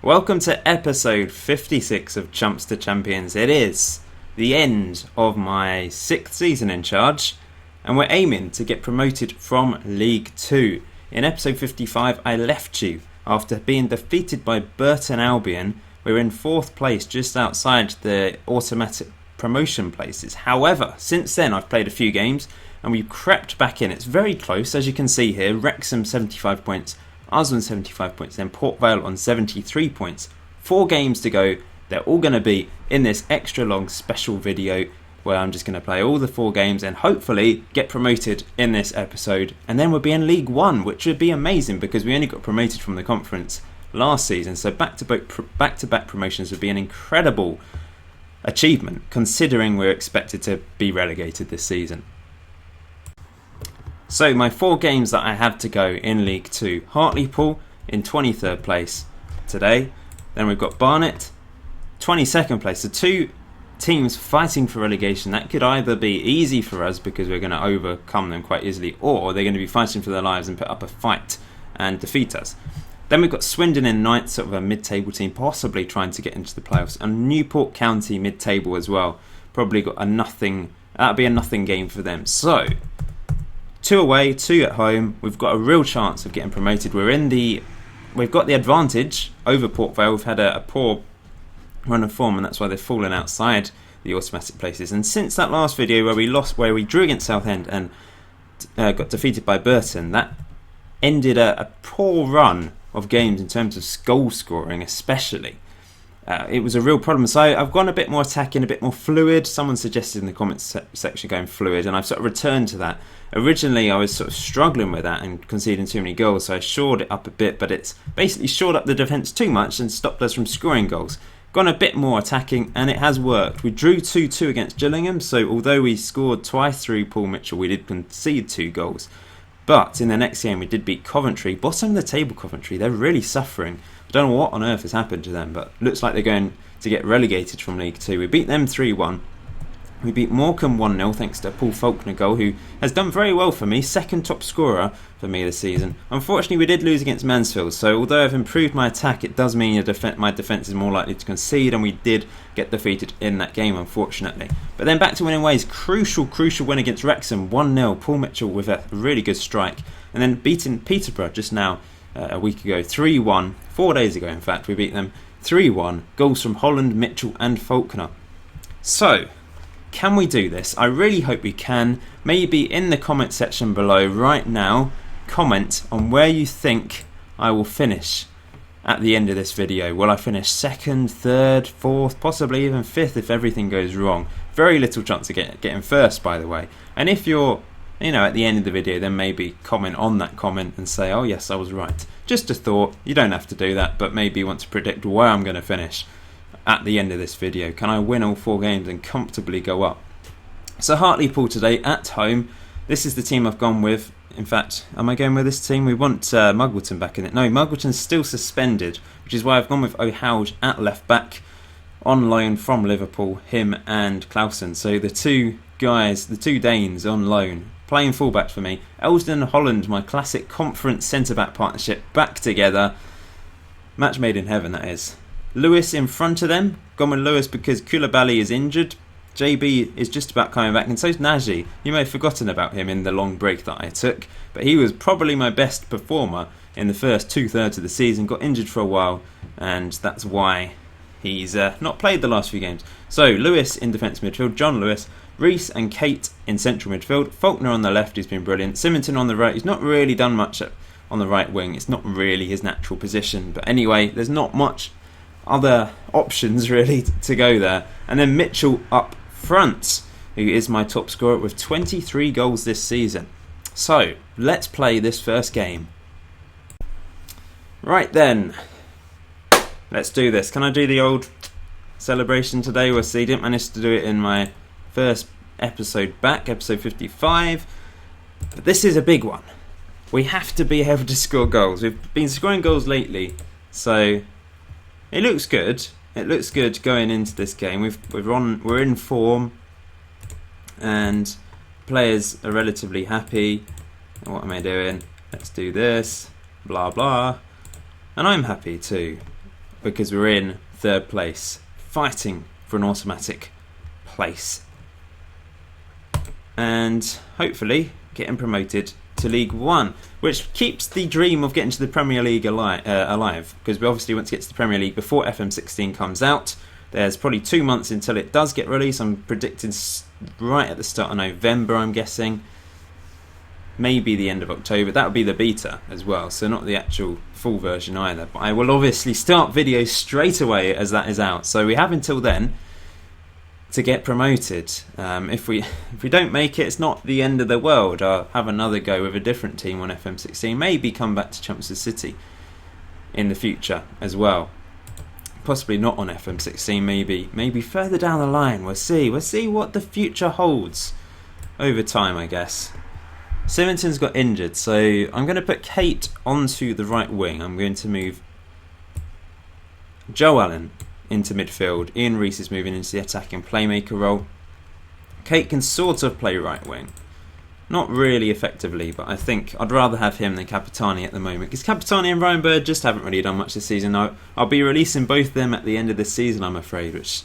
Welcome to episode 56 of Chumps to Champions. It is the end of my 6th season in charge, and we're aiming to get promoted from League 2. In episode 55, I left you after being defeated by Burton Albion. We're in 4th place, just outside the automatic promotion places. However, since then I've played a few games and we've crept back in. It's very close, as you can see here. Wrexham 75 points, us on 75 points, then Port Vale on 73 points. 4 games to go. They're all going to be in this extra long special video where I'm just going to play all the 4 games and hopefully get promoted in this episode. And then we'll be in League 1, which would be amazing because we only got promoted from the conference last season. So back-to-back promotions would be an incredible achievement considering we're expected to be relegated this season. So my 4 games that I have to go in League 2. Hartlepool in 23rd place today. Then we've got Barnet, 22nd place. So 2 teams fighting for relegation. That could either be easy for us because we're going to overcome them quite easily, or they're going to be fighting for their lives and put up a fight and defeat us. Then we've got Swindon in 9th, sort of a mid-table team, possibly trying to get into the playoffs. And Newport County mid-table as well. Probably got a nothing, that'll be a nothing game for them. So 2 away, 2 at home. We've got a real chance of getting promoted. We've got the advantage over Port Vale. We've had a poor run of form, and that's why they've fallen outside the automatic places. And since that last video where we drew against Southend and got defeated by Burton, that ended a poor run of games in terms of goal scoring, especially. It was a real problem. So I've gone a bit more attacking, a bit more fluid. Someone suggested in the comments section going fluid, and I've sort of returned to that. Originally, I was sort of struggling with that and conceding too many goals, so I shored it up a bit, but it's basically shored up the defence too much and stopped us from scoring goals. Gone a bit more attacking, and it has worked. We drew 2-2 against Gillingham, so although we scored twice through Paul Mitchell, we did concede 2 goals. But in the next game, we did beat Coventry. Bottom of the table Coventry, they're really suffering. I don't know what on earth has happened to them, but looks like they're going to get relegated from League 2. We beat them 3-1. We beat Morecambe 1-0 thanks to a Paul Faulkner goal, who has done very well for me. 2nd top scorer for me this season. Unfortunately, we did lose against Mansfield, so although I've improved my attack, it does mean my defence is more likely to concede, and we did get defeated in that game, unfortunately. But then back to winning ways. Crucial win against Wrexham, 1-0. Paul Mitchell with a really good strike. And then beating Peterborough just now a week ago, 3-1. 4 days ago, in fact, we beat them 3-1. Goals from Holland, Mitchell and Faulkner. So, can we do this? I really hope we can. Maybe in the comment section below right now, comment on where you think I will finish at the end of this video. Will I finish 2nd, 3rd, 4th, possibly even 5th if everything goes wrong? Very little chance of getting 1st, by the way. And if you're, at the end of the video, then maybe comment on that comment and say, oh yes, I was right. Just a thought. You don't have to do that, but maybe you want to predict where I'm going to finish at the end of this video. Can I win all 4 games and comfortably go up? So Hartlepool today at home. This is the team I've gone with. In fact, am I going with this team? We want Muggleton back in it. No, Muggleton's still suspended, which is why I've gone with O'Houge at left back, on loan from Liverpool, him and Clausen. So the 2 guys, the 2 Danes on loan, playing fullback for me. Elsden and Holland, my classic conference centre-back partnership, back together. Match made in heaven, that is. Lewis in front of them. Gone with Lewis because Koulibaly is injured. JB is just about coming back, and so is Nagy. You may have forgotten about him in the long break that I took, but he was probably my best performer in the first 2/3 of the season. Got injured for a while, and that's why he's not played the last few games. So Lewis in defence midfield, John Lewis, Reese and Kate in central midfield, Faulkner on the left, who's been brilliant, Symington on the right. He's not really done much on the right wing. It's not really his natural position, but anyway, there's not much other options really to go there. And then Mitchell up front, who is my top scorer with 23 goals this season. So let's play this first game. Right then, let's do this. Can I do the old celebration today? We'll see. Didn't manage to do it in my first episode back, episode 55, but this is a big one. We have to be able to score goals. We've been scoring goals lately, so it looks good. It looks good going into this game. We're in form, and players are relatively happy. What am I doing? Let's do this. Blah blah. And I'm happy too. because we're in 3rd place, fighting for an automatic place. And hopefully getting promoted to League 1, which keeps the dream of getting to the Premier League alive, because we obviously want to get to the Premier League before FM16 comes out. There's probably 2 months until it does get released. I'm predicting right at the start of November, I'm guessing. Maybe the end of October. That would be the beta as well, so not the actual full version either. But I will obviously start videos straight away as that is out. So we have until then to get promoted. If we don't make it, it's not the end of the world. I'll have another go with a different team on FM16. Maybe come back to Chumps City in the future as well. Possibly not on FM16. Maybe further down the line. We'll see. We'll see what the future holds over time, I guess. Symington's got injured, so I'm going to put Kate onto the right wing. I'm going to move Joe Allen into midfield. Ian Reese is moving into the attacking playmaker role. Kate can sort of play right wing. Not really effectively, but I think I'd rather have him than Capitani at the moment, because Capitani and Ryan Bird just haven't really done much this season. I'll be releasing both of them at the end of this season, I'm afraid, which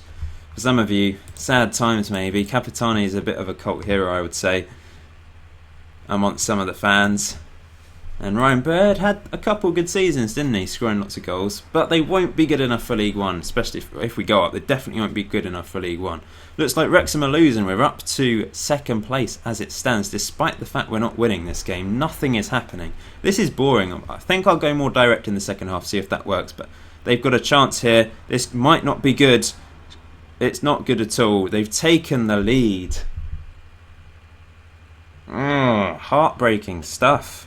for some of you, sad times maybe. Capitani is a bit of a cult hero, I would say, amongst some of the fans. And Ryan Bird had a couple good seasons, didn't he? Scoring lots of goals. But they won't be good enough for League 1, especially if we go up. They definitely won't be good enough for League 1. Looks like Wrexham are losing. We're up to 2nd place as it stands, despite the fact we're not winning this game. Nothing is happening. This is boring. I think I'll go more direct in the second half, see if that works. But they've got a chance here. This might not be good. It's not good at all. They've taken the lead. Heartbreaking stuff.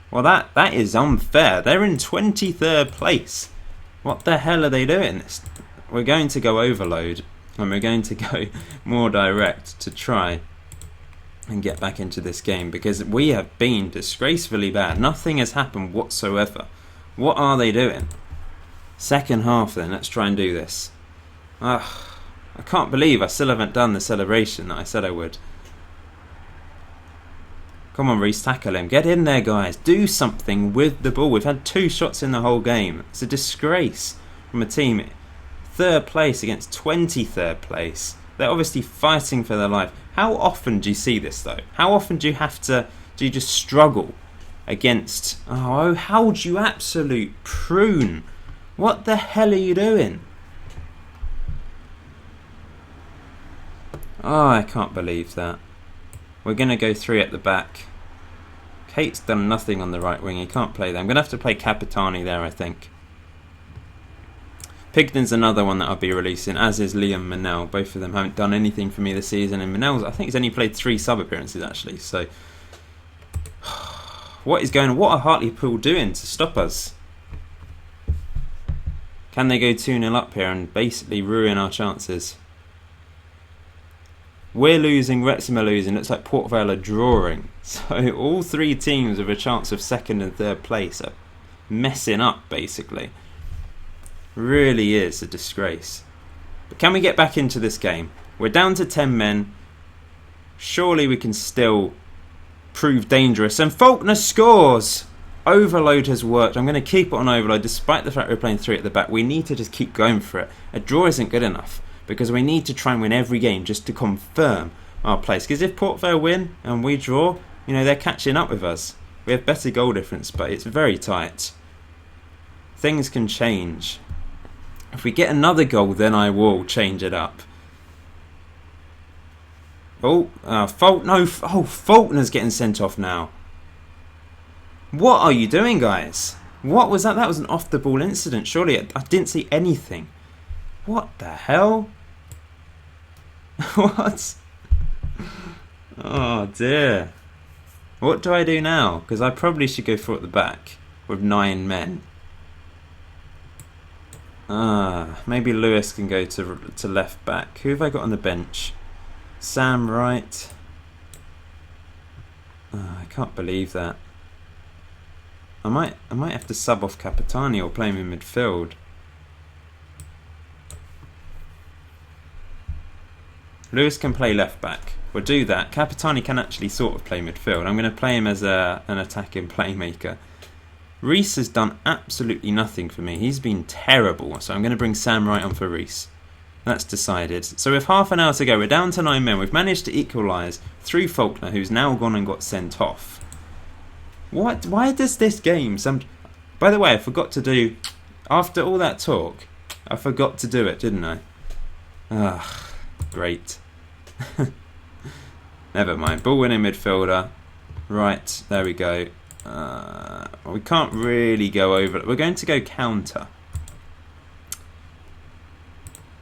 Well, that is unfair. They're in 23rd place. What the hell are they doing? We're going to go overload, and we're going to go more direct to try and get back into this game, because we have been disgracefully bad. Nothing has happened whatsoever. What are they doing? Second half then. Let's try and do this. I can't believe I still haven't done the celebration that I said I would. Come on, Reece, tackle him. Get in there, guys. Do something with the ball. We've had 2 shots in the whole game. It's a disgrace from a team 3rd place against 23rd place. They're obviously fighting for their life. How often do you see this, though? How often do you just struggle against... Oh, how would you absolute prune? What the hell are you doing? Oh, I can't believe that. We're going to go 3 at the back. Kate's done nothing on the right wing. He can't play there. I'm going to have to play Capitani there, I think. Pigden's another one that I'll be releasing, as is Liam Manel. Both of them haven't done anything for me this season. And Manel's, I think he's only played 3 sub-appearances, actually. So, what is going on? What are Hartlepool doing to stop us? Can they go 2-0 up here and basically ruin our chances? We're losing, Wrexham are losing, looks like Port Vale are drawing. So all 3 teams with a chance of 2nd and 3rd place are messing up, basically. Really is a disgrace. But can we get back into this game? We're down to 10 men. Surely we can still prove dangerous. And Faulkner scores! Overload has worked. I'm going to keep it on overload, despite the fact we're playing 3 at the back. We need to just keep going for it. A draw isn't good enough, because we need to try and win every game just to confirm our place. Because if Port Vale win and we draw, they're catching up with us. We have better goal difference, but it's very tight. Things can change. If we get another goal, then I will change it up. Faulkner's getting sent off now. What are you doing, guys? What was that? That was an off-the-ball incident. Surely I didn't see anything. What the hell? What? Oh dear. What do I do now? Because I probably should go 4 at the back with 9 men. Maybe Lewis can go to left back. Who have I got on the bench? Sam Wright. I can't believe that. I might have to sub off Capitani or play him in midfield. Lewis can play left back. We'll do that. Capitani can actually sort of play midfield. I'm going to play him as an attacking playmaker. Reese has done absolutely nothing for me. He's been terrible. So I'm going to bring Sam Wright on for Reese. That's decided. So with half an hour to go, we're down to 9 men. We've managed to equalise through Faulkner, who's now gone and got sent off. What? Why does this game... By the way, I forgot to do... After all that talk, I forgot to do it, didn't I? Ah, great. Never mind. Ball winning midfielder. Right, there we go. We can't really go over it. We're going to go counter.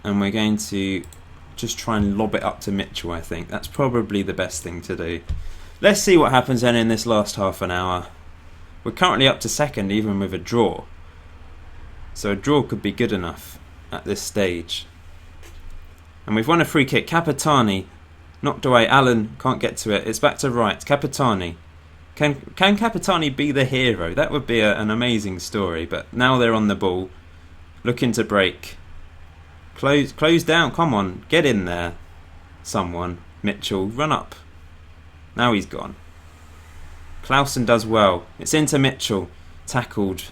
And we're going to just try and lob it up to Mitchell, I think. That's probably the best thing to do. Let's see what happens then in this last half an hour. We're currently up to second, even with a draw. So a draw could be good enough at this stage. And we've won a free kick. Capitani knocked away. Allen can't get to it. It's back to Wright. Capitani. Can Capitani be the hero? That would be an amazing story. But now they're on the ball. Looking to break. Close down. Come on. Get in there. Someone. Mitchell. Run up. Now he's gone. Clausen does well. It's into Mitchell. Tackled.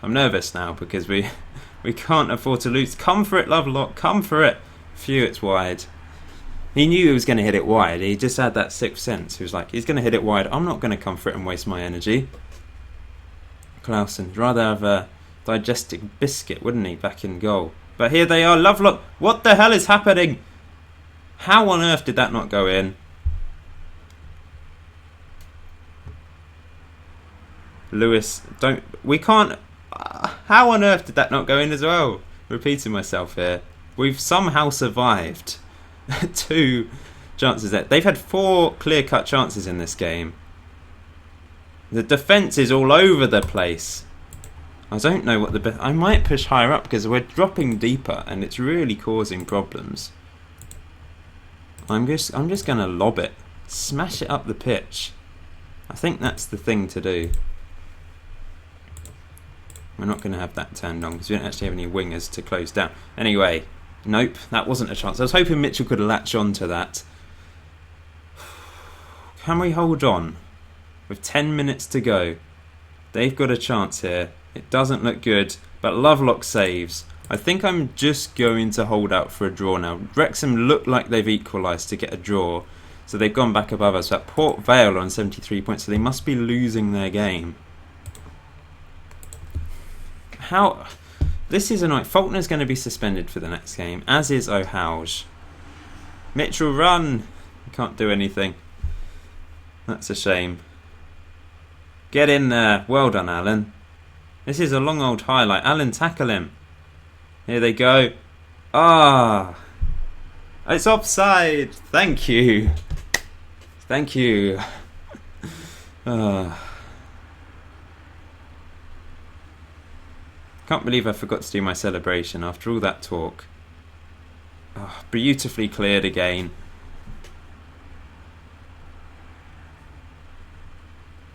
I'm nervous now because we can't afford to lose. Come for it, Lovelock. Come for it. Phew, it's wide. He knew he was going to hit it wide. He just had that sixth sense. He was like, he's going to hit it wide. I'm not going to come for it and waste my energy. Clausen, rather have a digestive biscuit, wouldn't he, back in goal. But here they are. Lovelock. What the hell is happening? How on earth did that not go in? Lewis, we can't... how on earth did that not go in as well? Repeating myself here. We've somehow survived 2 chances there. They've had 4 clear-cut chances in this game. The defence is all over the place. I don't know what the... I might push higher up because we're dropping deeper and it's really causing problems. I'm just going to lob it. Smash it up the pitch. I think that's the thing to do. We're not going to have that turned on because we don't actually have any wingers to close down. Anyway, nope, that wasn't a chance. I was hoping Mitchell could latch on to that. Can we hold on? With 10 minutes to go. They've got a chance here. It doesn't look good, but Lovelock saves. I think I'm just going to hold out for a draw now. Wrexham look like they've equalised to get a draw. So they've gone back above us. But Port Vale on 73 points, so they must be losing their game. How? This is annoying. Faulkner's going to be suspended for the next game, as is O'Houge. Mitchell, run! Can't do anything. That's a shame. Get in there. Well done, Alan. This is a long old highlight. Alan, tackle him. Here they go. Ah! It's offside. Thank you. Thank you. Can't believe I forgot to do my celebration after all that talk. Oh, beautifully cleared again.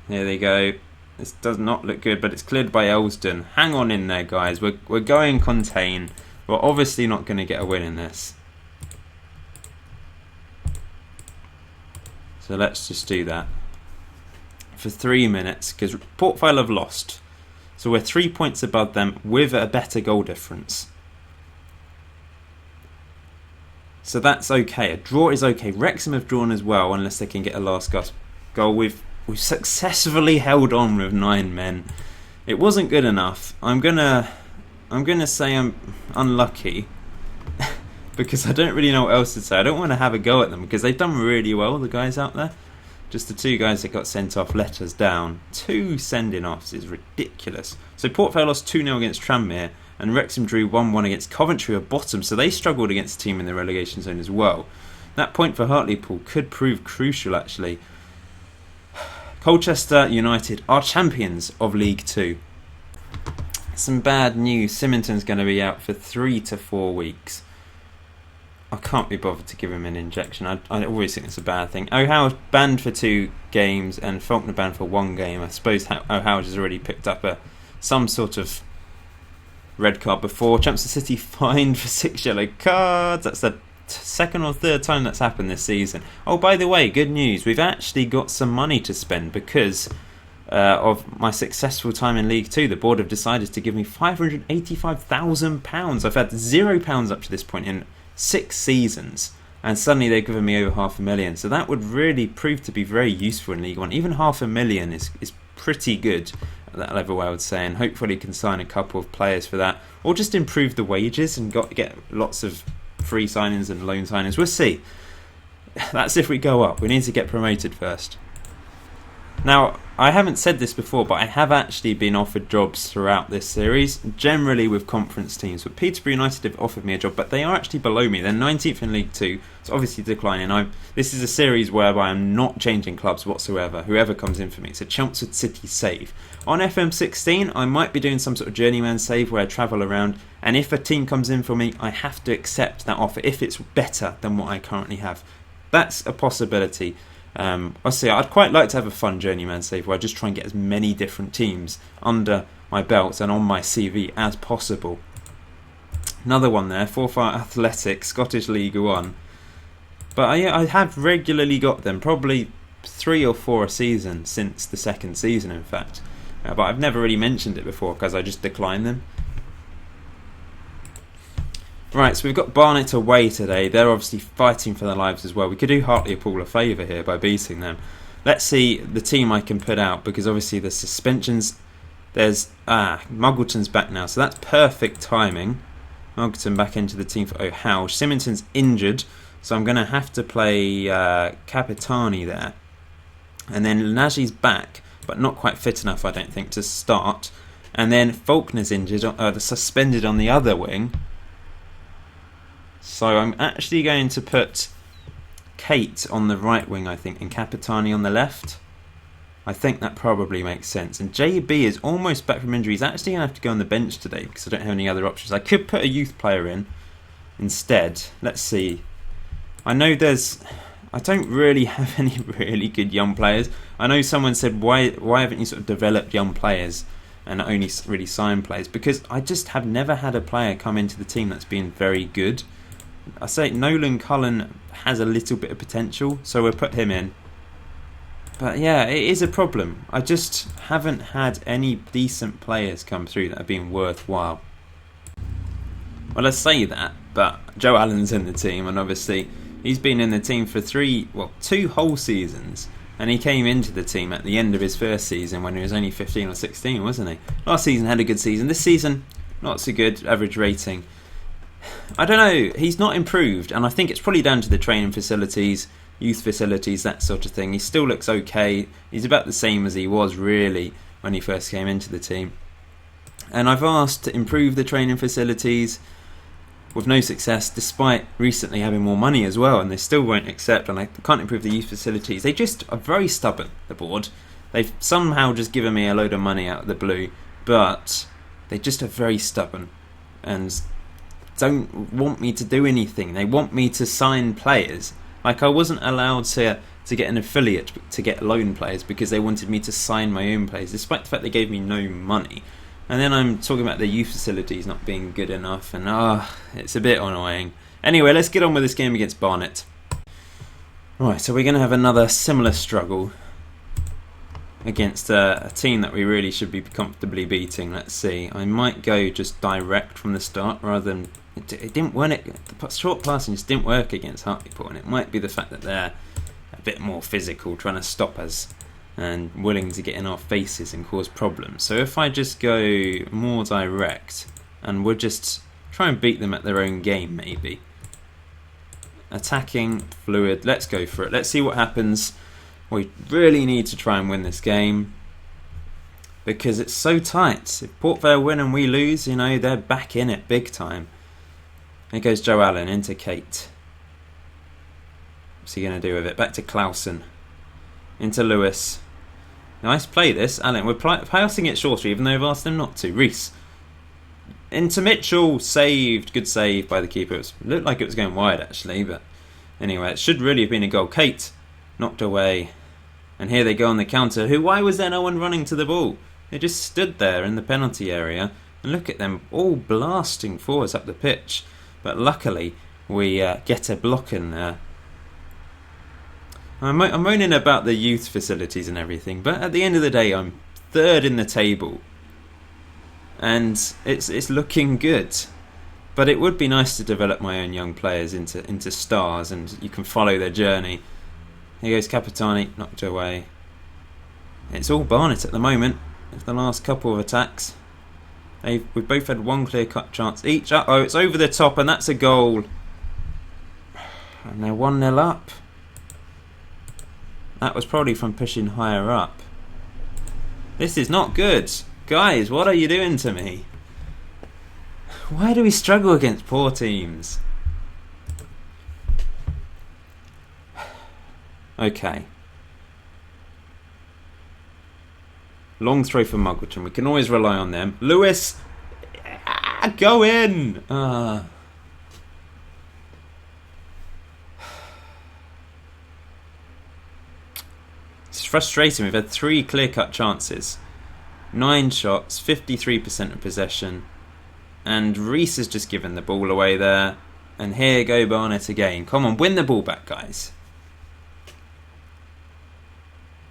Here they go. This does not look good, but it's cleared by Elsdon. Hang on in there, guys. We're going contain. We're obviously not going to get a win in this. So let's just do that. For 3 minutes, because Port Vale have lost. So we're 3 points above them with a better goal difference. So that's okay. A draw is okay. Wrexham have drawn as well, unless they can get a last gasp goal. We've successfully held on with 9 men. It wasn't good enough. I'm gonna say I'm unlucky because I don't really know what else to say. I don't want to have a go at them because they've done really well, the guys out there. Just the 2 guys that got sent off let us down. 2 sending offs is ridiculous. So Port Vale lost 2-0 against Tranmere and Wrexham drew 1-1 against Coventry at bottom, so they struggled against a team in the relegation zone as well. That point for Hartlepool could prove crucial actually. Colchester United are champions of League 2. Some bad news. Symington's going to be out for 3 to 4 weeks. I can't be bothered to give him an injection. I always think it's a bad thing. O'Houge banned for 2 games and Faulkner banned for 1 game. I suppose O'Houge has already picked up some sort of red card before. Chumps City fined for 6 yellow cards. That's the 2nd or 3rd time that's happened this season. Oh, by the way, good news. We've actually got some money to spend because of my successful time in League 2. The board have decided to give me £585,000. I've had £0 up to this point in 6 seasons, and suddenly they've given me over £500,000. So that would really prove to be very useful in League 1. Even £500,000 is pretty good at that level, I would say, and hopefully can sign a couple of players for that, or just improve the wages and get lots of free signings and loan signings. We'll see. That's if we go up. We need to get promoted first. Now, I haven't said this before, but I have actually been offered jobs throughout this series, generally with conference teams. But Peterborough United have offered me a job, but they are actually below me. They're 19th in League 2. It's obviously declining. This is a series whereby I'm not changing clubs whatsoever, whoever comes in for me. So Chumps with City save. On FM16, I might be doing some sort of journeyman save where I travel around, and if a team comes in for me, I have to accept that offer if it's better than what I currently have. That's a possibility. I'll see. I'd quite like to have a fun journeyman save where I just try and get as many different teams under my belt and on my CV as possible. Another one there, Forfar Athletic, Scottish League 1. But I have regularly got them, probably 3 or 4 a season since the second season, in fact. But I've never really mentioned it before because I just decline them. Right, so we've got Barnet away today. They're obviously fighting for their lives as well. We could do Hartlepool a favour here by beating them. Let's see the team I can put out, because obviously the suspensions. There's Muggleton's back now, so that's perfect timing. Muggleton back into the team for O'Howe. Symington's injured, so I'm going to have to play Capitani there. And then Naji's back, but not quite fit enough, I don't think, to start. And then Faulkner's injured, suspended on the other wing. So I'm actually going to put Kate on the right wing, I think, and Capitani on the left. I think that probably makes sense. And JB is almost back from injury. He's actually going to have to go on the bench today because I don't have any other options. I could put a youth player in instead. Let's see. I know I don't really have any really good young players. I know someone said, why haven't you sort of developed young players and only really signed players? Because I just have never had a player come into the team that's been very good. I say Nolan Cullen has a little bit of potential, so we'll put him in. But yeah, it is a problem. I just haven't had any decent players come through that have been worthwhile. Well, I say that, but Joe Allen's in the team, and obviously he's been in the team for 2 whole seasons, and he came into the team at the end of his first season when he was only 15 or 16, wasn't he? Last season had a good season. This season, not so good, average rating. I don't know, he's not improved, and I think it's probably down to the training facilities, youth facilities, that sort of thing. He still looks okay. He's about the same as he was really when he first came into the team. And I've asked to improve the training facilities with no success, despite recently having more money as well, and they still won't accept, and I can't improve the youth facilities. They just are very stubborn, the board. They've somehow just given me a load of money out of the blue, but they just are very stubborn and don't want me to do anything. They want me to sign players. Like, I wasn't allowed to get an affiliate to get loan players because they wanted me to sign my own players, despite the fact they gave me no money. And then I'm talking about the youth facilities not being good enough, and it's a bit annoying. Anyway, let's get on with this game against Barnet. Right, so we're going to have another similar struggle against a team that we really should be comfortably beating. Let's see. I might go just direct from the start rather than... It didn't work. The short passing just didn't work against Hartlepool, and it might be the fact that they're a bit more physical, trying to stop us and willing to get in our faces and cause problems. So if I just go more direct, and we'll just try and beat them at their own game, maybe. Attacking, fluid, let's go for it. Let's see what happens. We really need to try and win this game because it's so tight. If Port Vale win and we lose, they're back in it big time. Here goes Joe Allen into Kate. What's he going to do with it? Back to Clausen. Into Lewis. Nice play this, Allen. We're passing it shorter even though I've asked them not to. Reese. Into Mitchell. Saved. Good save by the keeper. It looked like it was going wide actually, but anyway, it should really have been a goal. Kate knocked away. And here they go on the counter. Why was there no one running to the ball? They just stood there in the penalty area. And look at them all blasting forwards up the pitch. But luckily, we get a block in there. I'm moaning about the youth facilities and everything, but at the end of the day, I'm third in the table, and it's looking good. But it would be nice to develop my own young players into stars, and you can follow their journey. Here goes Capitani, knocked away. It's all Barnet at the moment. It's the last couple of attacks. We've both had one clear-cut chance each. Uh-oh, it's over the top, and that's a goal. And they're 1-0 up. That was probably from pushing higher up. This is not good. Guys, what are you doing to me? Why do we struggle against poor teams? Okay. Long throw for Muggleton. We can always rely on them. Lewis! Go in! It's frustrating. We've had 3 clear-cut chances. 9 shots, 53% of possession. And Reese has just given the ball away there. And here go Barnet again. Come on, win the ball back, guys.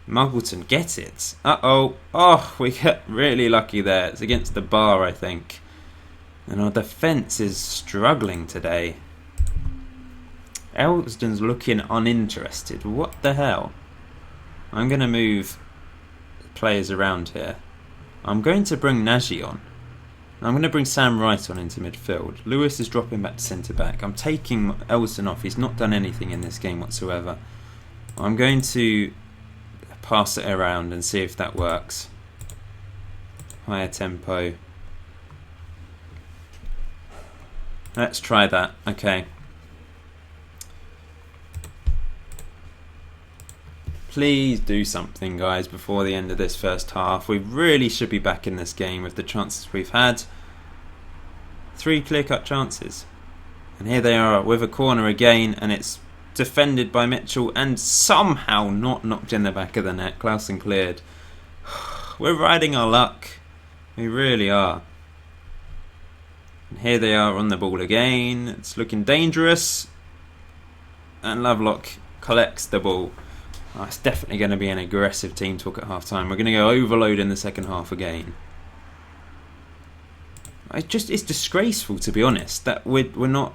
Muggleton, get it. Uh-oh. Oh, we get really lucky there. It's against the bar, I think. And our defence is struggling today. Elston's looking uninterested. What the hell? I'm going to move players around here. I'm going to bring Nagy on. I'm going to bring Sam Wright on into midfield. Lewis is dropping back to centre-back. I'm taking Elston off. He's not done anything in this game whatsoever. I'm going to pass it around and see if that works. Higher tempo. Let's try that. Okay. Please do something, guys, before the end of this first half. We really should be back in this game with the chances we've had. 3 clear-cut chances. And here they are with a corner again, and it's defended by Mitchell and somehow not knocked in the back of the net. Clausen cleared. We're riding our luck. We really are. And here they are on the ball again. It's looking dangerous. And Lovelock collects the ball. Oh, it's definitely going to be an aggressive team talk at half-time. We're going to go overload in the second half again. It's disgraceful, to be honest, that we're not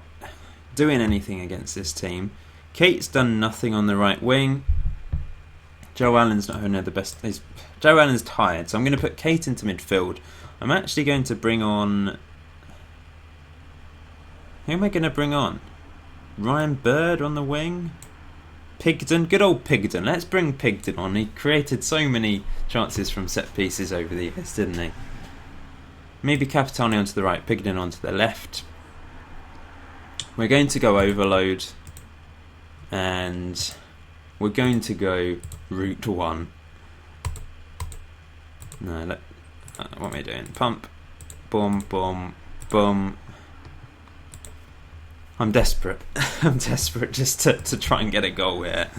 doing anything against this team. Kate's done nothing on the right wing. Joe Allen's not having the best. Joe Allen's tired, so I'm going to put Kate into midfield. I'm actually going to bring on. Who am I going to bring on? Ryan Bird on the wing. Pigden, good old Pigden. Let's bring Pigden on. He created so many chances from set pieces over the years, didn't he? Maybe Capitani onto the right, Pigden onto the left. We're going to go overload. And we're going to go route 1. No, what am I doing? Pump. Boom, boom, boom. I'm desperate. I'm desperate just to try and get a goal here.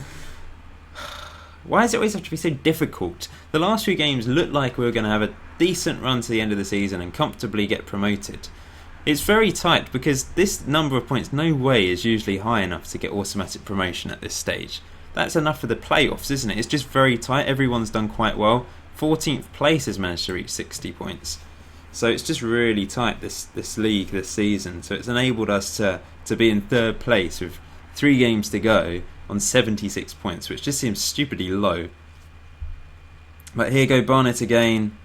Why does it always have to be so difficult? The last few games looked like we were going to have a decent run to the end of the season and comfortably get promoted. It's very tight because this number of points, no way, is usually high enough to get automatic promotion at this stage. That's enough for the playoffs, isn't it? It's just very tight. Everyone's done quite well. 14th place has managed to reach 60 points. So it's just really tight, this league, this season. So it's enabled us to be in 3rd place with 3 games to go on 76 points, which just seems stupidly low. But here go Barnet again.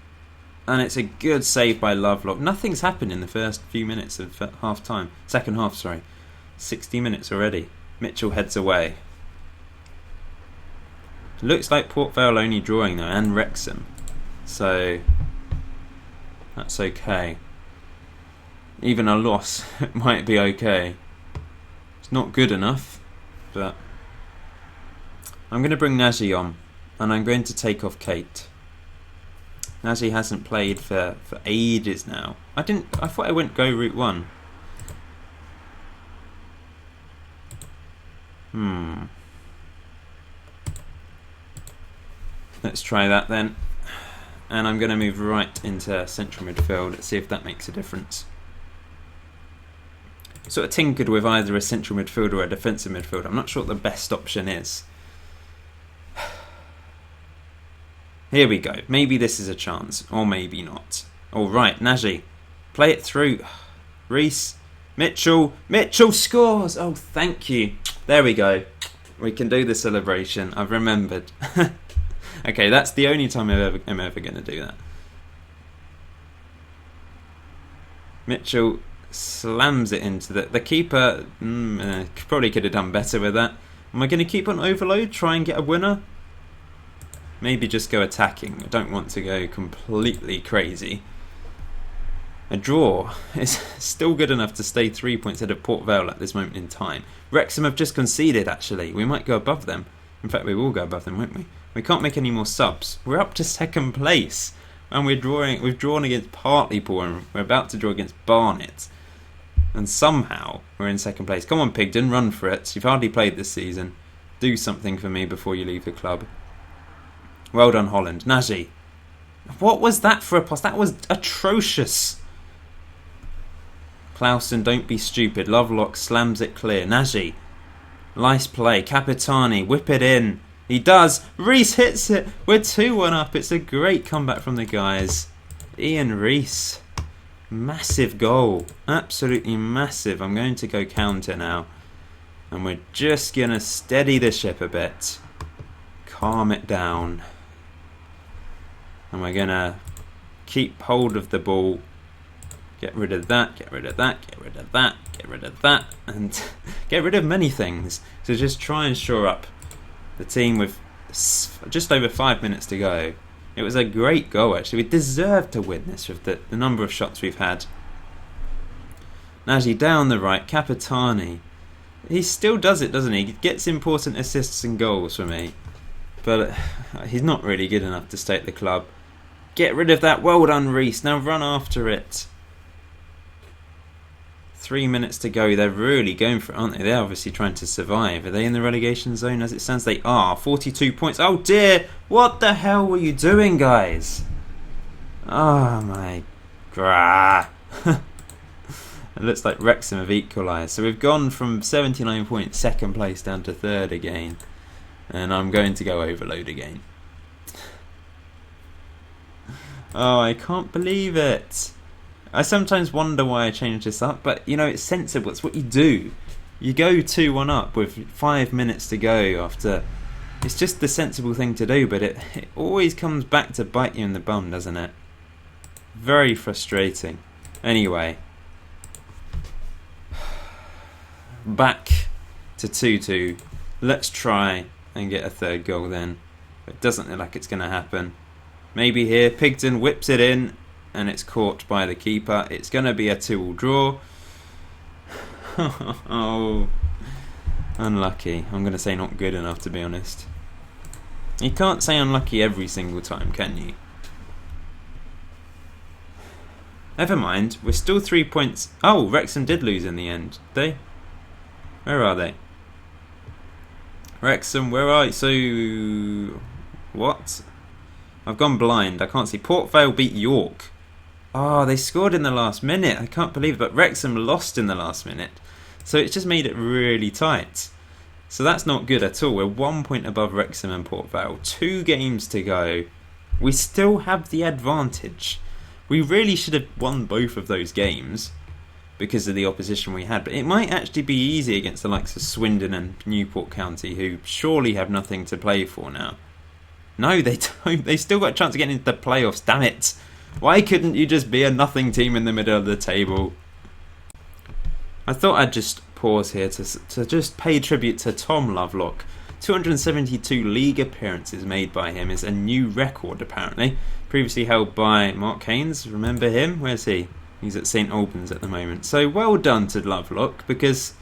And it's a good save by Lovelock. Nothing's happened in the first few minutes of half-time. Second half, sorry. 60 minutes already. Mitchell heads away. Looks like Port Vale only drawing though, and Wrexham. So that's okay. Even a loss might be okay. It's not good enough, but I'm going to bring Nagy on, and I'm going to take off Kate. Nagy hasn't played for ages now. I thought I went go route 1. Let's try that then. And I'm going to move right into central midfield. Let's see if that makes a difference. Sort of tinkered with either a central midfielder or a defensive midfielder. I'm not sure what the best option is. Here we go. Maybe this is a chance, or maybe not. All right, Nagy, play it through. Reese, Mitchell scores. Oh, thank you. There we go. We can do the celebration. I've remembered. Okay, that's the only time I'm ever going to do that. Mitchell slams it into the keeper. Probably could have done better with that. Am I going to keep on overload, try and get a winner? Maybe just go attacking. I don't want to go completely crazy. A draw is still good enough to stay 3 points ahead of Port Vale at this moment in time. Wrexham have just conceded, actually. We might go above them. In fact, we will go above them, won't we? We can't make any more subs. We're up to second place. And we've drawn against Hartlepool, and we're about to draw against Barnet. And somehow we're in second place. Come on, Pigden, run for it. You've hardly played this season. Do something for me before you leave the club. Well done, Holland. Nagy. What was that for a pass? That was atrocious. Clausen, don't be stupid. Lovelock slams it clear. Nagy. Nice play. Capitani, whip it in. He does. Reese hits it. We're 2-1 up. It's a great comeback from the guys. Ian Reese. Massive goal. Absolutely massive. I'm going to go counter now. And we're just going to steady the ship a bit. Calm it down. And we're going to keep hold of the ball. Get rid of that, get rid of that, get rid of that, get rid of that. And get rid of many things. So just try and shore up the team with just over 5 minutes to go. It was a great goal, actually. We deserved to win this with the number of shots we've had. Nagy down the right, Capitani. He still does it, doesn't he? He gets important assists and goals for me. But he's not really good enough to stay at the club. Get rid of that. Well done, Reese. Now run after it. 3 minutes to go. They're really going for it, aren't they? They're obviously trying to survive. Are they in the relegation zone? As it stands, they are. 42 points. Oh dear! What the hell were you doing, guys? Oh my god. It looks like Wrexham have equalised. So we've gone from 79 points, second place, down to third again. And I'm going to go overload again. Oh, I can't believe it. I sometimes wonder why I changed this up, but you know, it's sensible. It's what you do. You go 2-1 up with 5 minutes to go after. It's just the sensible thing to do, but it always comes back to bite you in the bum, doesn't it? Very frustrating. Anyway. Back to 2-2. Let's try and get a third goal then. It doesn't look like it's going to happen. Maybe here. Pigden whips it in. And it's caught by the keeper. It's going to be a 2-2 draw. Oh, unlucky. I'm going to say not good enough, to be honest. You can't say unlucky every single time, can you? Never mind. We're still 3 points. Oh, Wrexham did lose in the end. Did they? Where are they? Wrexham, where are you? So, what? I've gone blind. I can't see. Port Vale beat York. Oh, they scored in the last minute. I can't believe it. But Wrexham lost in the last minute. So it's just made it really tight. So that's not good at all. We're 1 point above Wrexham and Port Vale. 2 games to go. We still have the advantage. We really should have won both of those games because of the opposition we had. But it might actually be easy against the likes of Swindon and Newport County, who surely have nothing to play for now. No, they don't. They still got a chance of getting into the playoffs. Damn it. Why couldn't you just be a nothing team in the middle of the table? I thought I'd just pause here to just pay tribute to Tom Lovelock. 272 league appearances made by him is a new record, apparently. Previously held by Mark Haynes. Remember him? Where's he? He's at St Albans at the moment. So well done to Lovelock, because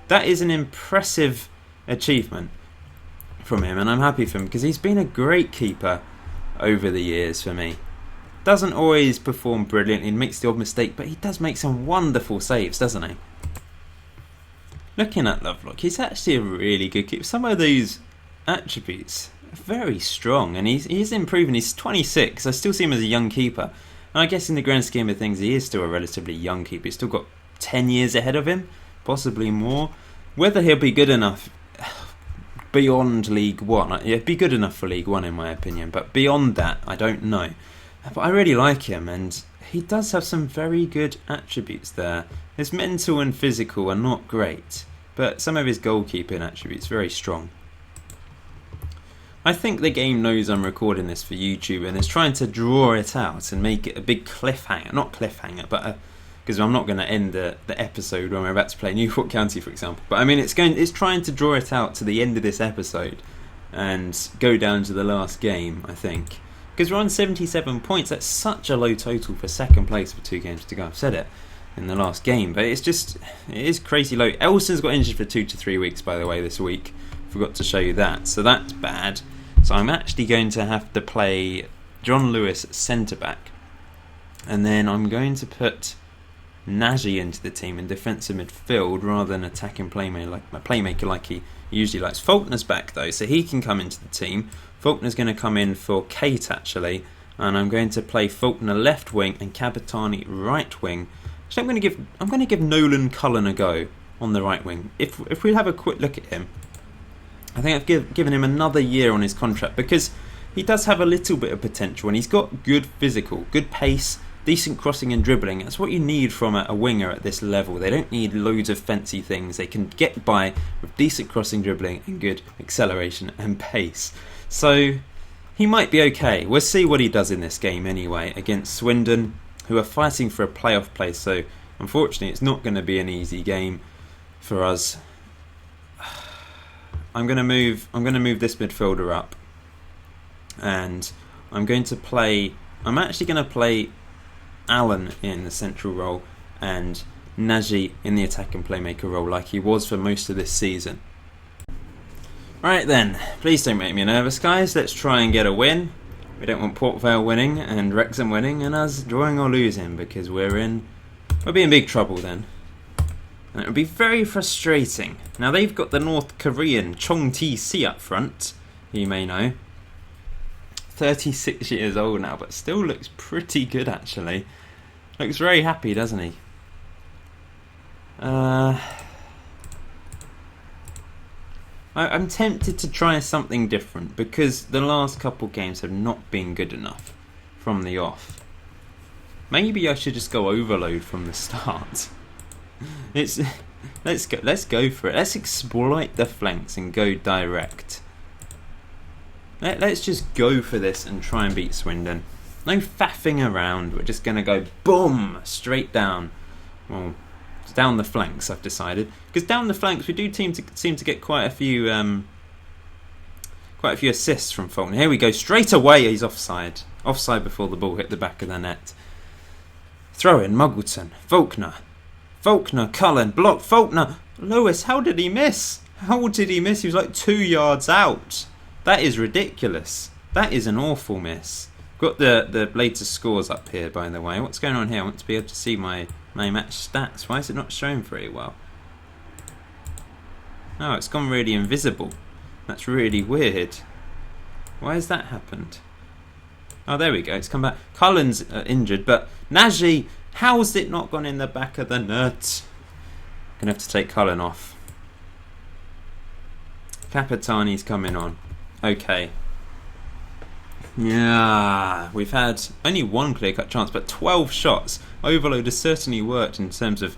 that is an impressive achievement from him, and I'm happy for him because he's been a great keeper over the years for me. Doesn't always perform brilliantly and makes the odd mistake, but he does make some wonderful saves, doesn't he? Looking at Lovelock, he's actually a really good keeper. Some of these attributes are very strong, and he's improving. He's 26. I still see him as a young keeper, and I guess in the grand scheme of things, he is still a relatively young keeper. He's still got 10 years ahead of him, possibly more. Whether he'll be good enough, beyond League One. It'd be good enough for League One in my opinion, but beyond that, I don't know. But I really like him, and he does have some very good attributes there. His mental and physical are not great, but some of his goalkeeping attributes very strong. I think the game knows I'm recording this for YouTube and is trying to draw it out and make it a big cliffhanger. Not cliffhanger, but because I'm not going to end the episode when we're about to play Newport County, for example. But I mean, it's trying to draw it out to the end of this episode and go down to the last game, I think. Because we're on 77 points. That's such a low total for second place for 2 games to go. I've said it in the last game, but it is crazy low. Elson's got injured for 2 to 3 weeks, by the way, this week. Forgot to show you that, so that's bad. So I'm actually going to have to play John Lewis centre back, and then I'm going to put Nagy into the team in defensive midfield rather than attacking playmaker like he usually likes. Faulkner's back though, so he can come into the team. Faulkner's going to come in for Kate actually, and I'm going to play Faulkner left wing and Capitani right wing. So I'm going to give Nolan Cullen a go on the right wing. If we have a quick look at him, I think I've given him another year on his contract because he does have a little bit of potential and he's got good physical, good pace, decent crossing and dribbling. That's what you need from a winger at this level. They don't need loads of fancy things. They can get by with decent crossing, dribbling and good acceleration and pace. So he might be okay. We'll see what he does in this game anyway against Swindon, who are fighting for a playoff place. So unfortunately it's not going to be an easy game for us. I'm going to move this midfielder up, and I'm actually going to play Allen in the central role and Nagy in the attack and playmaker role like he was for most of this season. Right then, please don't make me nervous, guys. Let's try and get a win. We don't want Port Vale winning and Wrexham winning and us drawing or losing, because we'll be in big trouble then. And it would be very frustrating. Now they've got the North Korean Chong Tae-si up front, you may know. 36 years old now, but still looks pretty good actually. Looks very happy, doesn't he? I'm tempted to try something different because the last couple games have not been good enough from the off. Maybe I should just go overload from the start. Let's go for it. Let's exploit the flanks and go direct. Let's just go for this and try and beat Swindon. No faffing around. We're just gonna go boom straight down. Well, it's down the flanks. I've decided, because down the flanks we do seem to get quite a few assists from Faulkner. Here we go straight away. He's offside. Offside before the ball hit the back of the net. Throw in Muggleton. Faulkner, Cullen, block, Faulkner, Lewis, how did he miss? He was like 2 yards out. That is ridiculous. That is an awful miss. Got the latest scores up here, by the way. What's going on here? I want to be able to see my match stats. Why is it not showing very well? Oh, it's gone really invisible. That's really weird. Why has that happened? Oh, there we go. It's come back. Cullen's injured, but Nagy, how's it not gone in the back of the net? Gonna have to take Cullen off. Capitani's coming on. Okay. Yeah, we've had only one clear-cut chance, but 12 shots. Overload has certainly worked in terms of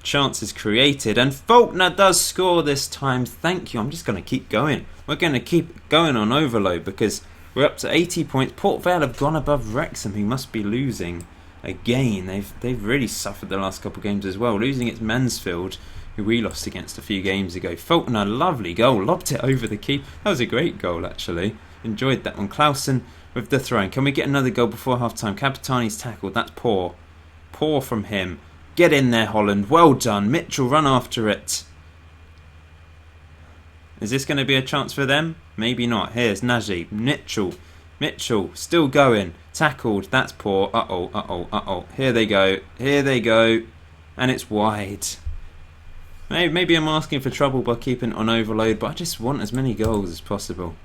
chances created, and Faulkner does score this time. Thank you. I'm just going to keep going. We're going to keep going on Overload because we're up to 80 points. Port Vale have gone above Wrexham, who must be losing again. They've really suffered the last couple of games as well, losing at Mansfield, who we lost against a few games ago. Faulkner, lovely goal, lobbed it over the keeper. That was a great goal actually. Enjoyed that one. Clausen with the throw-in. Can we get another goal before half-time? Capitani's tackled. That's poor. Poor from him. Get in there, Holland. Well done. Mitchell, run after it. Is this going to be a chance for them? Maybe not. Here's Nagy. Mitchell, still going. Tackled. That's poor. Uh-oh. Here they go. And it's wide. Maybe I'm asking for trouble by keeping it on Overload, but I just want as many goals as possible.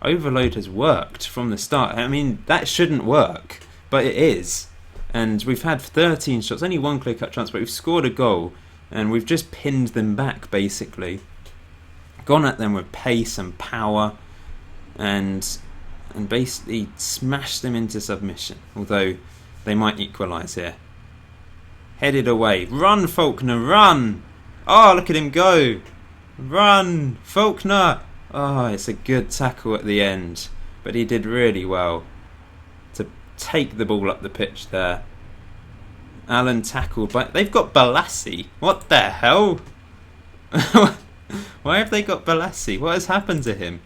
Overload has worked from the start. I mean, that shouldn't work, but it is. And we've had 13 shots, only one clear-cut chance, but we've scored a goal, and we've just pinned them back, basically. gone at them with pace and power, and basically smashed them into submission. Although they might equalise here. Headed away. Run, Faulkner, run! Oh, look at him go! Run, Faulkner! Oh, it's a good tackle at the end, but he did really well to take the ball up the pitch there. Allen tackled by... They've got Balassi. What the hell? Why have they got Balassi? What has happened to him?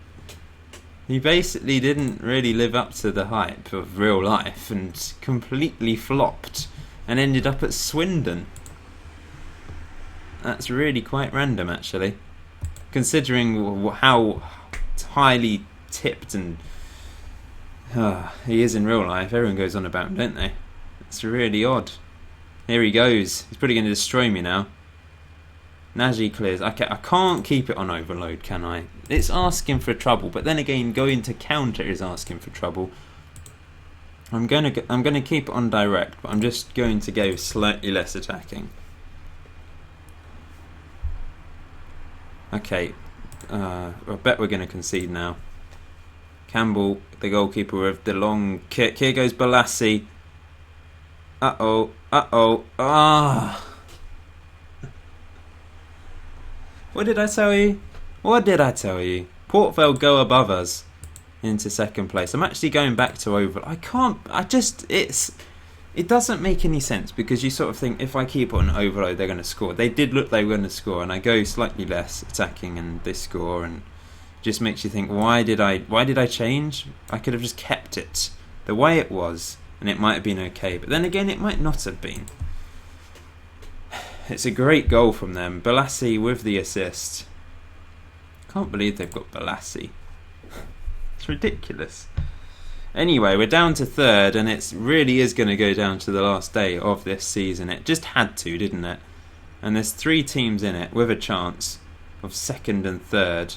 He basically didn't really live up to the hype of real life and completely flopped and ended up at Swindon. That's really quite random, actually, considering how highly tipped and he is in real life. Everyone goes on about him, don't they? It's really odd. Here he goes. He's probably going to destroy me now. Nagy clears. Okay, I can't keep it on overload, can I? It's asking for trouble, but then again, going to counter is asking for trouble. I'm going to keep it on direct, but I'm just going to go slightly less attacking. Okay, I bet we're going to concede now. Campbell, the goalkeeper, with the long kick. Here goes Balassi. Ah! What did I tell you? What did I tell you? Port Vale go above us into second place. I'm actually going back to over. It doesn't make any sense, because you sort of think if I keep on overload they're going to score. They did look they were going to score, and I go slightly less attacking and they score, and just makes you think, why did I change? I could have just kept it the way it was and it might have been okay, but then again it might not have been. It's a great goal from them. Balassi with the assist. Can't believe they've got Balassi. It's ridiculous. Anyway, we're down to third, and it really is going to go down to the last day of this season. It just had to, didn't it? And there's 3 teams in it with a chance of second and third.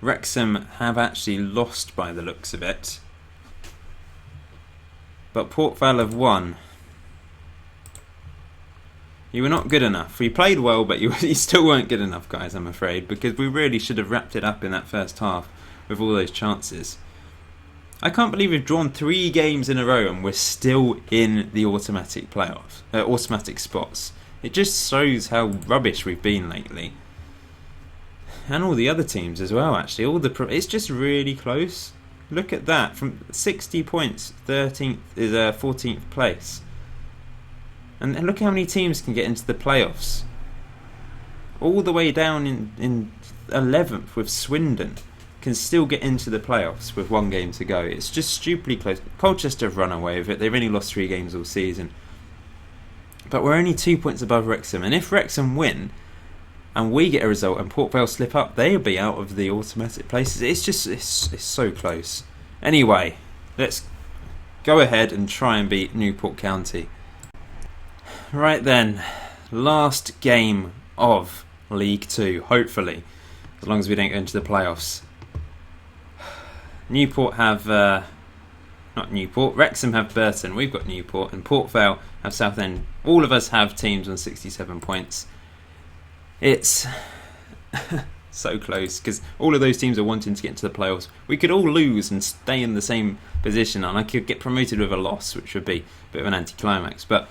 Wrexham have actually lost by the looks of it, but Port Vale have won. You were not good enough. We played well, but you still weren't good enough, guys, I'm afraid, because we really should have wrapped it up in that first half with all those chances. I can't believe we've drawn 3 games in a row and we're still in the automatic playoffs, automatic spots. It just shows how rubbish we've been lately. And all the other teams as well, actually. It's just really close. Look at that. From 60 points, 13th is 14th place. And look how many teams can get into the playoffs. All the way down in 11th with Swindon can still get into the playoffs with 1 game to go. It's just stupidly close. Colchester have run away with it. They've only lost 3 games all season. But we're only 2 points above Wrexham. And if Wrexham win and we get a result and Port Vale slip up, they'll be out of the automatic places. It's so close. Anyway, let's go ahead and try and beat Newport County. Right then, last game of League 2, hopefully, as long as we don't go into the playoffs. Newport have, not Newport, Wrexham have Burton, we've got Newport, and Port Vale have Southend. All of us have teams on 67 points. It's so close, because all of those teams are wanting to get into the playoffs. We could all lose and stay in the same position, and I could get promoted with a loss, which would be a bit of an anticlimax, but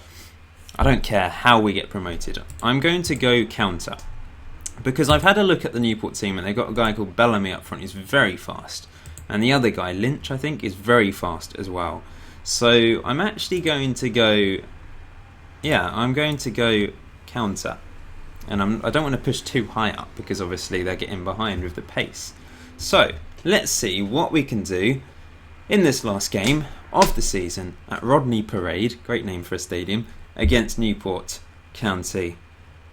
I don't care how we get promoted. I'm going to go counter, because I've had a look at the Newport team and they've got a guy called Bellamy up front who's very fast, and the other guy, Lynch, I think, is very fast as well. So I'm actually going to go, I'm going to go counter, and I don't want to push too high up because obviously they're getting behind with the pace. So let's see what we can do in this last game of the season at Rodney Parade, great name for a stadium, against Newport County.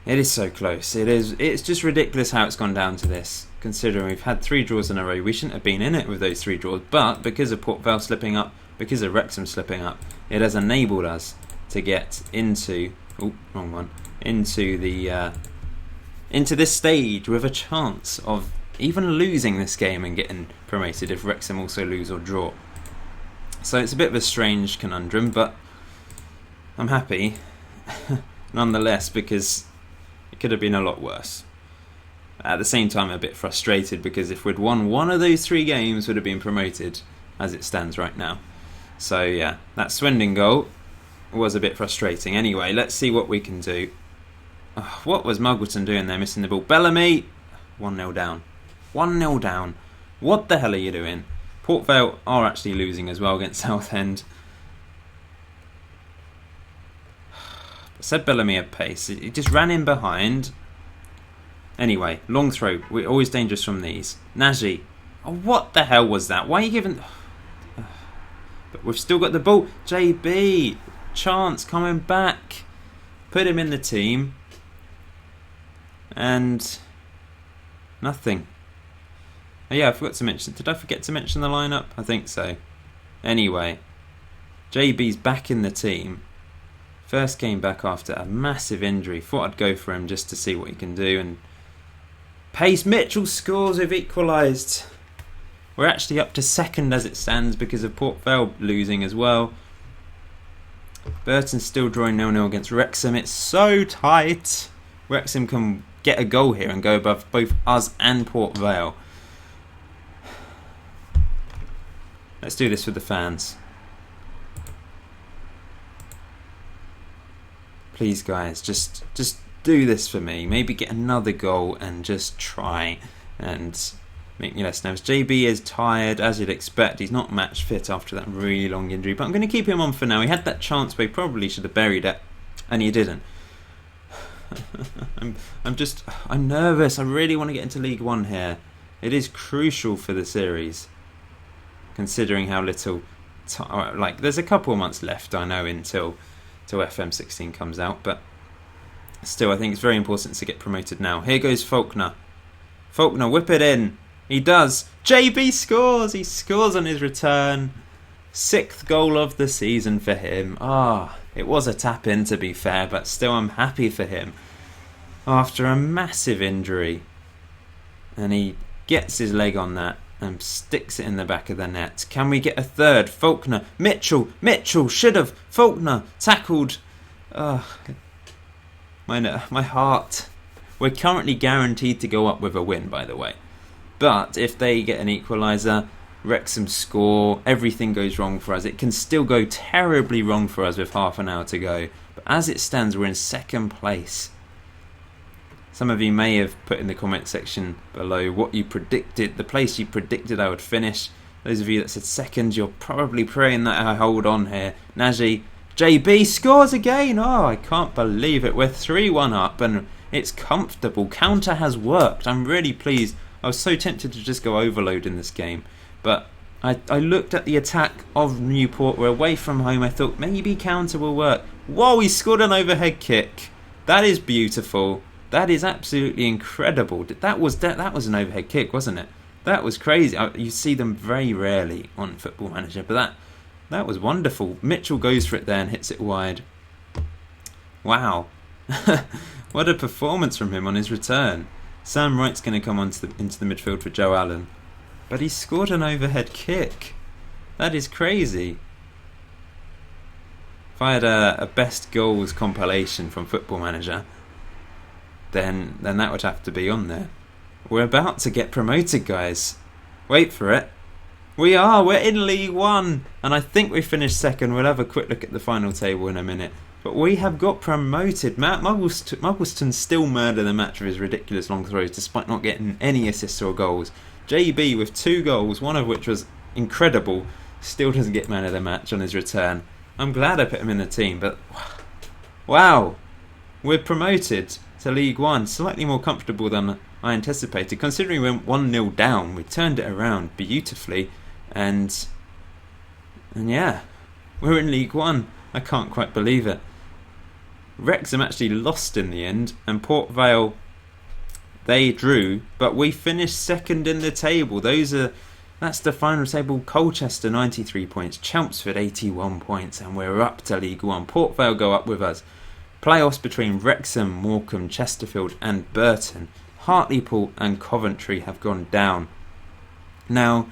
It is so close. It's just ridiculous how it's gone down to this, considering we've had 3 draws in a row. We shouldn't have been in it with those 3 draws, but because of Port Vale slipping up, because of Wrexham slipping up, it has enabled us to get into into this stage with a chance of even losing this game and getting promoted if Wrexham also lose or draw. So it's a bit of a strange conundrum, but I'm happy nonetheless, because it could have been a lot worse. At the same time, a bit frustrated because if we'd won one of those 3 games, we'd have been promoted as it stands right now. So yeah, that Swindon goal was a bit frustrating. Anyway, let's see what we can do. Oh, what was Muggleton doing there, missing the ball? Bellamy, 1-0 down. 1-0 down. What the hell are you doing? Port Vale are actually losing as well against Southend. Said Bellamy had pace. He just ran in behind. Anyway, long throw. We're always dangerous from these. Nagy. Oh, what the hell was that? Why are you giving... But we've still got the ball. JB. Chance coming back. Put him in the team. And... nothing. Oh yeah, I forgot to mention... Did I forget to mention the lineup? I think so. Anyway. JB's back in the team. First game back after a massive injury. Thought I'd go for him just to see what he can do. And Pace Mitchell scores. We've equalised. We're actually up to second as it stands because of Port Vale losing as well. Burton's still drawing 0-0 against Wrexham. It's so tight. Wrexham can get a goal here and go above both us and Port Vale. Let's do this with the fans. Please, guys, just do this for me. Maybe get another goal and just try and make me less nervous. JB is tired, as you'd expect. He's not match fit after that really long injury, but I'm going to keep him on for now. He had that chance, but he probably should have buried it, and he didn't. I'm nervous. I really want to get into League One here. It is crucial for the series, considering how little time. Like, there's a couple of months left, I know, until FM16 comes out, but still, I think it's very important to get promoted now. Here goes Faulkner. Faulkner, whip it in. He does. JB scores. He scores on his return. 6th goal of the season for him. It was a tap in, to be fair, but still I'm happy for him. After a massive injury. And he gets his leg on that and sticks it in the back of the net. Can we get a third? Faulkner. Mitchell should have. Faulkner tackled. My heart. We're currently guaranteed to go up with a win, by the way. But if they get an equaliser, Wrexham score, everything goes wrong for us. It can still go terribly wrong for us with half an hour to go. But as it stands, we're in 2nd place. Some of you may have put in the comment section below what you predicted, the place you predicted I would finish. Those of you that said 2nd, you're probably praying that I hold on here. Nagy, JB scores again. I can't believe it. We're 3-1 up and it's comfortable. Counter has worked. I'm really pleased. I was so tempted to just go overload in this game. But I looked at the attack of Newport. We're away from home. I thought maybe counter will work. Whoa, he scored an overhead kick. That is beautiful. That is absolutely incredible. That was an overhead kick, wasn't it? That was crazy. You see them very rarely on Football Manager, but that was wonderful. Mitchell goes for it there and hits it wide. Wow. What a performance from him on his return. Sam Wright's going to come into the midfield for Joe Allen. But he scored an overhead kick. That is crazy. If I had a best goals compilation from Football Manager, then that would have to be on there. We're about to get promoted, guys. Wait for it. We're in League One. And I think we finished 2nd. We'll have a quick look at the final table in a minute. But we have got promoted. Matt Muggleston still murdered the match with his ridiculous long throws despite not getting any assists or goals. JB with 2 goals, one of which was incredible, still doesn't get man of the match on his return. I'm glad I put him in the team, but wow, we're promoted to League One, slightly more comfortable than I anticipated. Considering we went 1-0 down, we turned it around beautifully, and yeah, we're in League One. I can't quite believe it. Wrexham actually lost in the end, and Port Vale, they drew, but we finished 2nd in the table. That's the final table. Colchester 93 points, Chelmsford 81 points, and we're up to League One. Port Vale go up with us. Playoffs between Wrexham, Morecambe, Chesterfield and Burton. Hartlepool and Coventry have gone down. Now,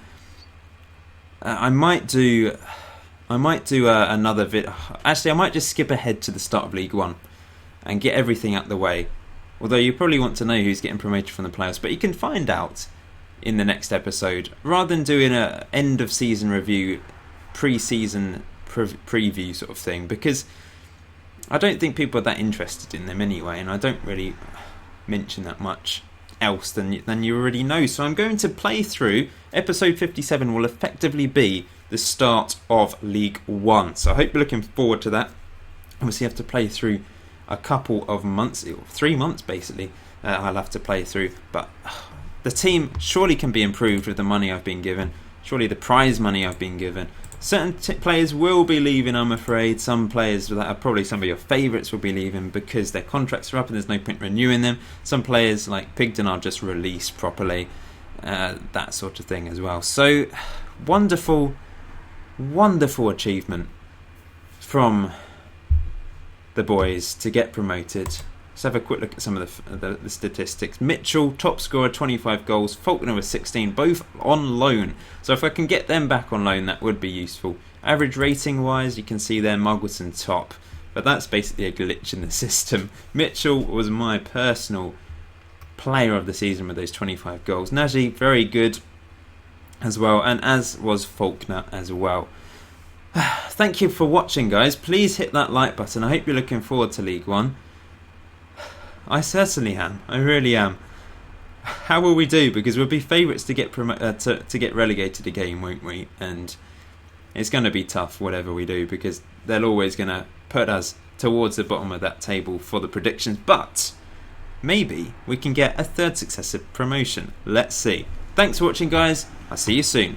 I might do another vid. Actually, I might just skip ahead to the start of League One and get everything out the way. Although you probably want to know who's getting promoted from the playoffs, but you can find out in the next episode, rather than doing a end of season review, pre-season preview sort of thing, because I don't think people are that interested in them anyway, and I don't really mention that much else than you already know. So I'm going to play through. Episode 57 will effectively be the start of League One. So I hope you're looking forward to that. Obviously, you have to play through a couple of months, 3 months basically. I'll have to play through, but the team surely can be improved with the money I've been given. Surely the prize money I've been given. Certain players will be leaving, I'm afraid. Some players that are probably some of your favourites will be leaving because their contracts are up and there's no point renewing them. Some players like Pigden are just released properly. That sort of thing as well. So, wonderful, wonderful achievement from the boys to get promoted. Let's have a quick look at some of the statistics. Mitchell, top scorer, 25 goals. Faulkner with 16, both on loan. So if I can get them back on loan, that would be useful. Average rating wise, you can see there Muggleton top. But that's basically a glitch in the system. Mitchell was my personal player of the season with those 25 goals. Nagy, very good as well. And as was Faulkner as well. Thank you for watching, guys. Please hit that like button. I hope you're looking forward to League One. I certainly am. I really am. How will we do? Because we'll be favourites to get to get relegated again, won't we? And it's going to be tough, whatever we do, because they're always going to put us towards the bottom of that table for the predictions. But maybe we can get a third successive promotion. Let's see. Thanks for watching, guys. I'll see you soon.